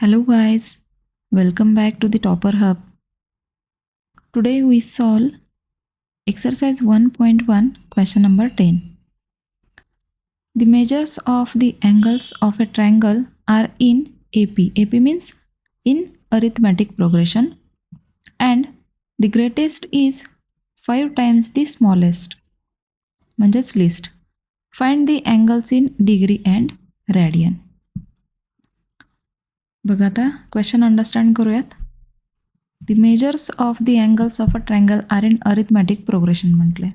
Hello guys, welcome back to the Topper Hub. Today we solve exercise 1.1 question number 10. The measures of the angles of a triangle are in AP. AP means in arithmetic progression and the greatest is 5 times the smallest. म्हणजेच least. Find the angles in degree and radian. बघा आता question understand करूयात. The measures of the angles of a triangle are in arithmetic progression म्हटले.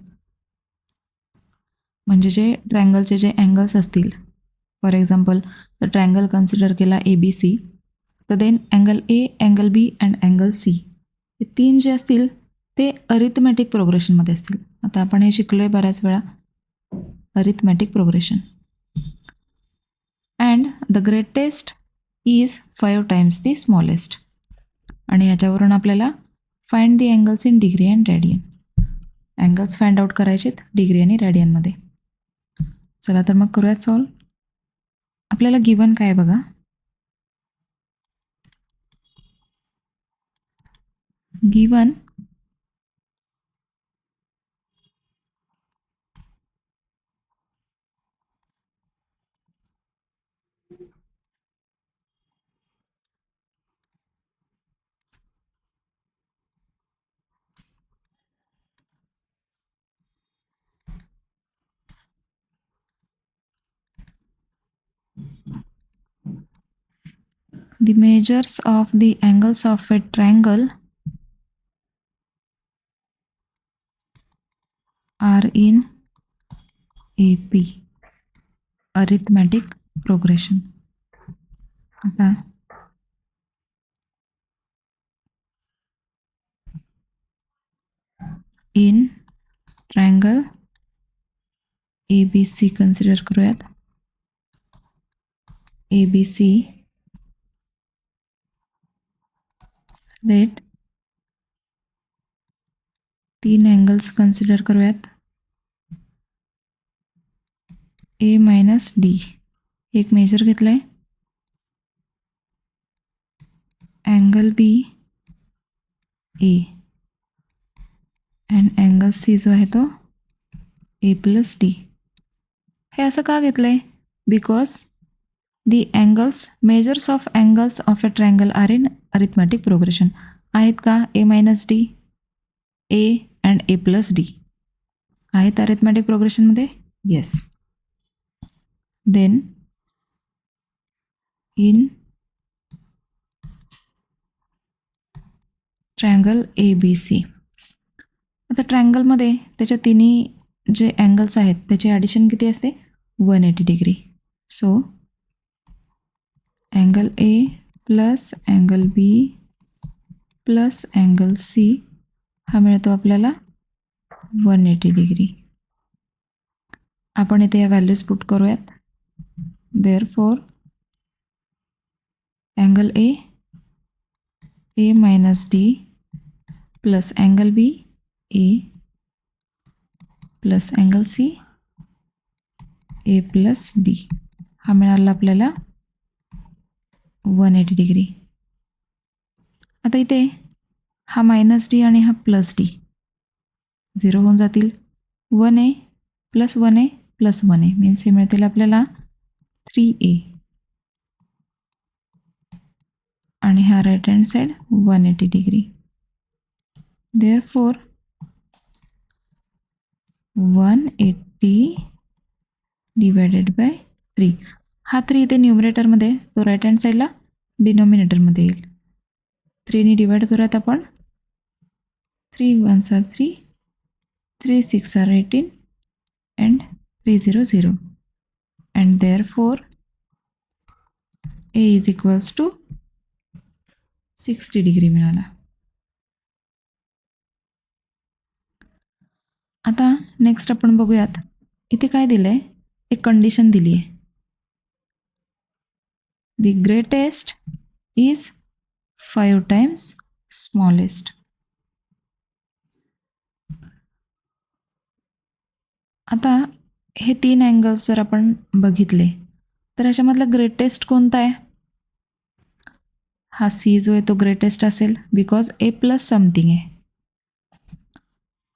म्हणजे जे ट्रायंगलचे जे angles असतील, for example the triangle consider केला ABC, तर then angle A, angle B and angle C हे तीन जे असतील ते अरिथमॅटिक प्रोग्रेशनमध्ये असतील. आता आपण हे शिकलो आहे बऱ्याच वेळा, arithmetic progression. And the greatest is 5 times the smallest. आणि याच्यावरून आपल्याला find the angles in degree and radian. Angles find out करायचेत डिग्री आणि रॅडियनमध्ये. चला तर मग करूयात सॉल्व. आपल्याला गिवन काय बघा, given the measures of the angles of a triangle are in AP, arithmetic progression. आता in triangle ABC कन्सिडर करूयात. ABC that 3 अँगल्स कन्सिडर करूयात. A मायनस D एक मेजर घेतलं आहे. Angle B A and angle C जो आहे तो A plus D. हे असं का घेतलं आहे? Because the angles, measures of angles of a triangle are in arithmetic progression आहेत का? A minus D, A and A plus D आहेत अरिथमॅटिक प्रोग्रेशनमध्ये? Yes. Then in triangle ABC, आता ट्रायंगलमध्ये त्याच्या तिन्ही जे अँगल्स आहेत त्याचे ॲडिशन किती असते? 180 degree. So angle A plus angle B plus angle C हा मिळतो आपल्याला 180 डिग्री. आपण इथे या व्हॅल्यूज पुट करूयात. Therefore angle A minus D plus angle B A plus angle C A plus D हा मिळाला आपल्याला 180 डिग्री. आता इथे हा मायनस D आणि हा प्लस D 0 होऊन जातील. 1A plus 1A plus 1A means हे मिळतील आपल्याला 3A आणि हा right hand side 180 degree. Therefore 180 divided by 3. हा 3 इथे न्यूमरेटरमध्ये, तो राईट हँड साईडला डिनॉमिनेटरमध्ये येईल. 3ने डिवाइड करूयात आपण. 3 1s are 3, 3 6 are 18 and 3 0 0 and therefore A is equals to 60 degree मिळाला. आता नेक्स्ट आपण बघूयात, इथे काय दिलं आहे? एक कंडिशन दिली आहे. The greatest is 5 times smallest. आता हे 3 अँगल्स जर आपण बघितले तर ह्याच्यामधला ग्रेटेस्ट कोणता आहे? हा सी जो आहे तो ग्रेटेस्ट असेल बिकॉज ए प्लस समथिंग आहे,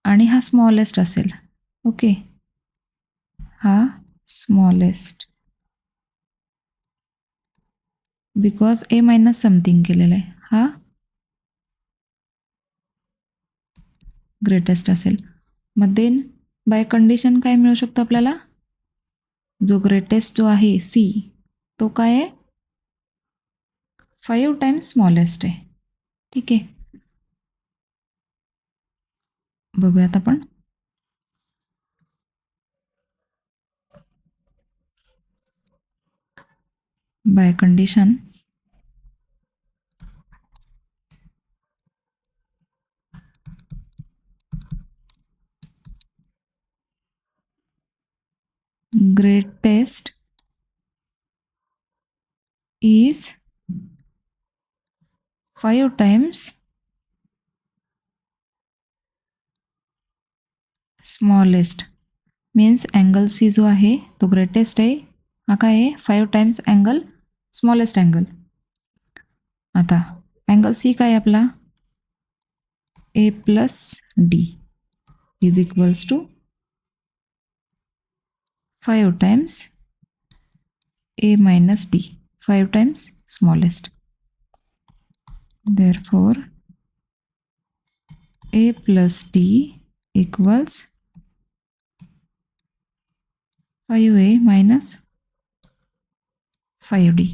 आणि हा स्मॉलेस्ट असेल. ओके, हा smallest because A minus something केलेला आहे. हा ग्रेटेस्ट असेल. मग देन बाय कंडिशन काय मिळू शकतो आपल्याला, जो ग्रेटेस्ट जो आहे सी तो काय आहे 5 टाइम्स स्मॉलेस्ट आहे. ठीक आहे, बघूयात आपण. By condition greatest is 5 times smallest. Means angle C जो आहे तो ग्रेटेस्ट आहे. हा काय आहे 5 टाइम्स अँगल स्मॉलेस्ट अँगल. आता अँगल सी काय आपला a plus d is equals to 5 times a minus d, 5 times smallest. Therefore a plus d equals 5a minus 5d.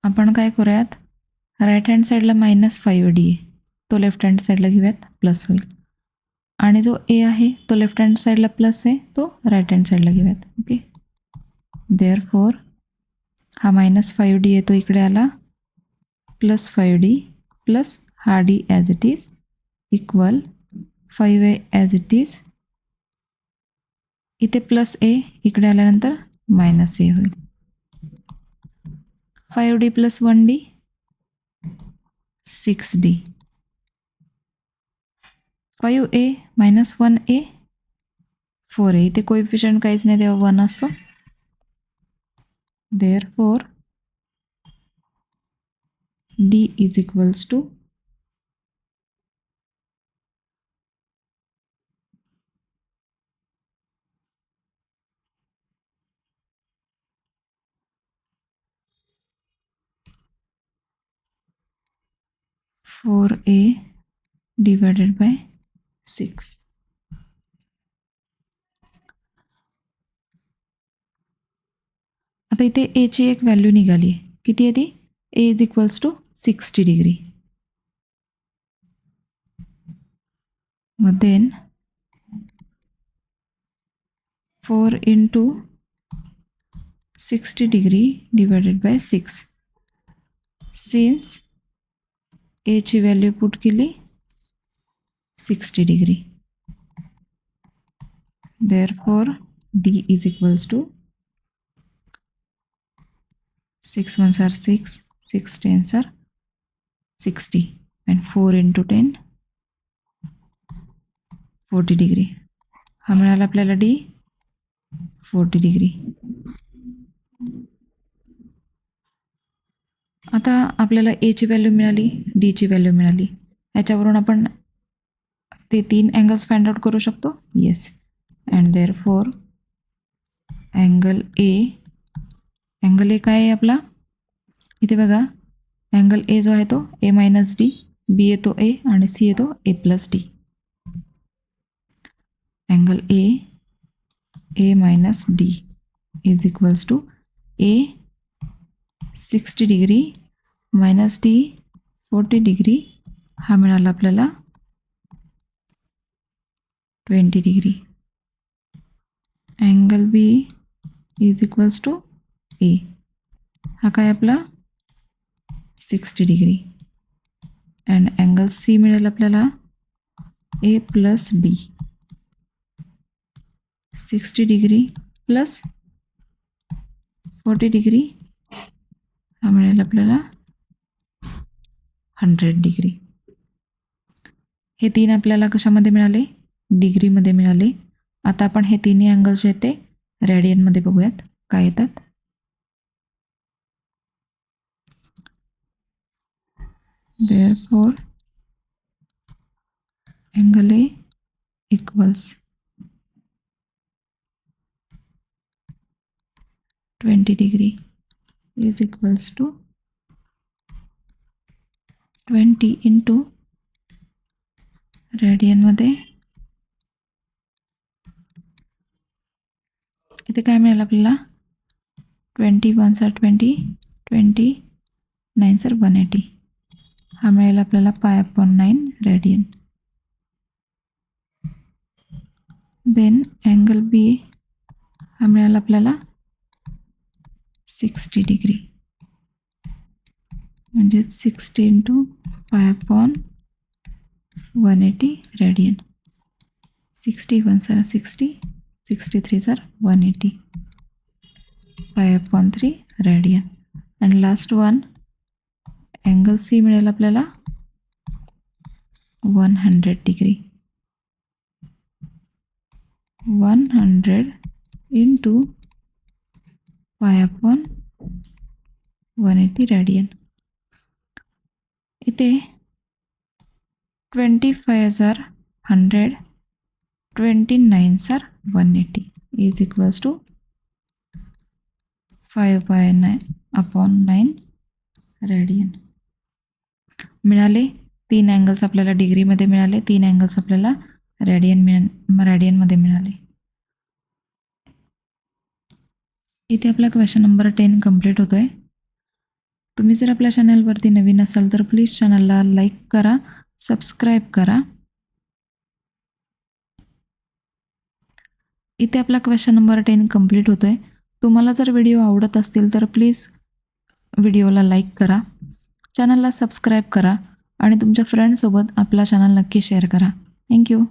आपण काय करूयात, राईट हँड साईडला -5d आहे तो लेफ्ट हँड साईडला घेऊयात, प्लस होईल. आणि जो ए आहे तो लेफ्ट हँड साईडला प्लस आहे तो राईट हँड साईडला घेऊयात. ओके, देअरफॉर हा -5d आहे तो इकडे आला, +5d प्लस हा d as it is equal 5a as it is. इथे प्लस ए इकडे आल्यानंतर -a होईल. 5d plus 1d 6d. 5a minus 1a 4a. इथे कोएफिशियंट काहीच नाही तेव्हा 1 असतो. Therefore d is equals to 4a divided by 6. आता इथे ए ची एक व्हॅल्यू निघाली आहे. किती आहे ती, A is equals to 60 degree. मग then 4 into 60 degree divided by 6. Since A ची व्हॅल्यू पुट केली 60 degree, therefore d is equals to 6 ones are 6, 6 tens are 60 and 4 into 10 40 degree. हा मिळाला आपल्याला d 40 डिग्री. आता आपल्याला ए ची व्हॅल्यू मिळाली, डी ची व्हॅल्यू मिळाली. याच्यावरून आपण ते 3 अँगल्स फाइंड आउट करू शकतो. Yes, and therefore angle A काय आहे आपला, इथे बघा अँगल ए जो आहे तो ए मायनस डी, बी येतो ए आणि सी येतो a plus d. Angle a minus d is equals to a 60 degree minus d 40 degree. हा मिळाला आपल्याला 20 degree. Angle b is equals to a, हा काय आपला 60 डिग्री. अँड अँगल सी मिळेल आपल्याला a plus d 60 degree plus 40 degree, हा मिळेल आपल्याला 100 डिग्री. हे 3 आपल्याला कशामध्ये मिळाले, डिग्रीमध्ये मिळाले. आता आपण हे तिन्ही अँगल्स जे आहेत ते रेडियनमध्ये बघूयात. काय येतात? Therefore, angle A equals 20 degree is equals to 20 into radian मध्ये इथे काय मिळेल आपल्याला? 21 सर 20, 29 सर 180. हा मिळेल आपल्याला π/9 रेडियन. देन अँगल बी हा मिळाला आपल्याला 60 डिग्री, म्हणजे 60 into π/180 radian. 61 sir 60, 63 sir 180, π/3 radian. And last one angle C मिळेल आपल्याला 100 डिग्री. 100 into π/180 radian. इथे 25 सर 100, 29 सर 180 इज इक्वल्स टू 5/9 रेडियन. मिळाले 3 अँगल्स आपल्याला डिग्रीमध्ये मिळाले, 3 अँगल्स आपल्याला रेडियनमध्ये मिळाले. इथे आपला क्वेश्चन नंबर 10 कंप्लीट होतोय. तुम्ही जर आपल्या चॅनलवरती नवीन असाल तर प्लीज चॅनलला लाईक करा, सबस्क्राईब करा. इथे आपला क्वेश्चन नंबर 10 कंप्लीट होतोय. तुम्हाला जर व्हिडिओ आवडत असतील तर प्लीज व्हिडिओला लाईक करा, चॅनलला सबस्क्राईब करा आणि तुमच्या फ्रेंडसोबत आपला चॅनल नक्की शेअर करा. थँक्यू.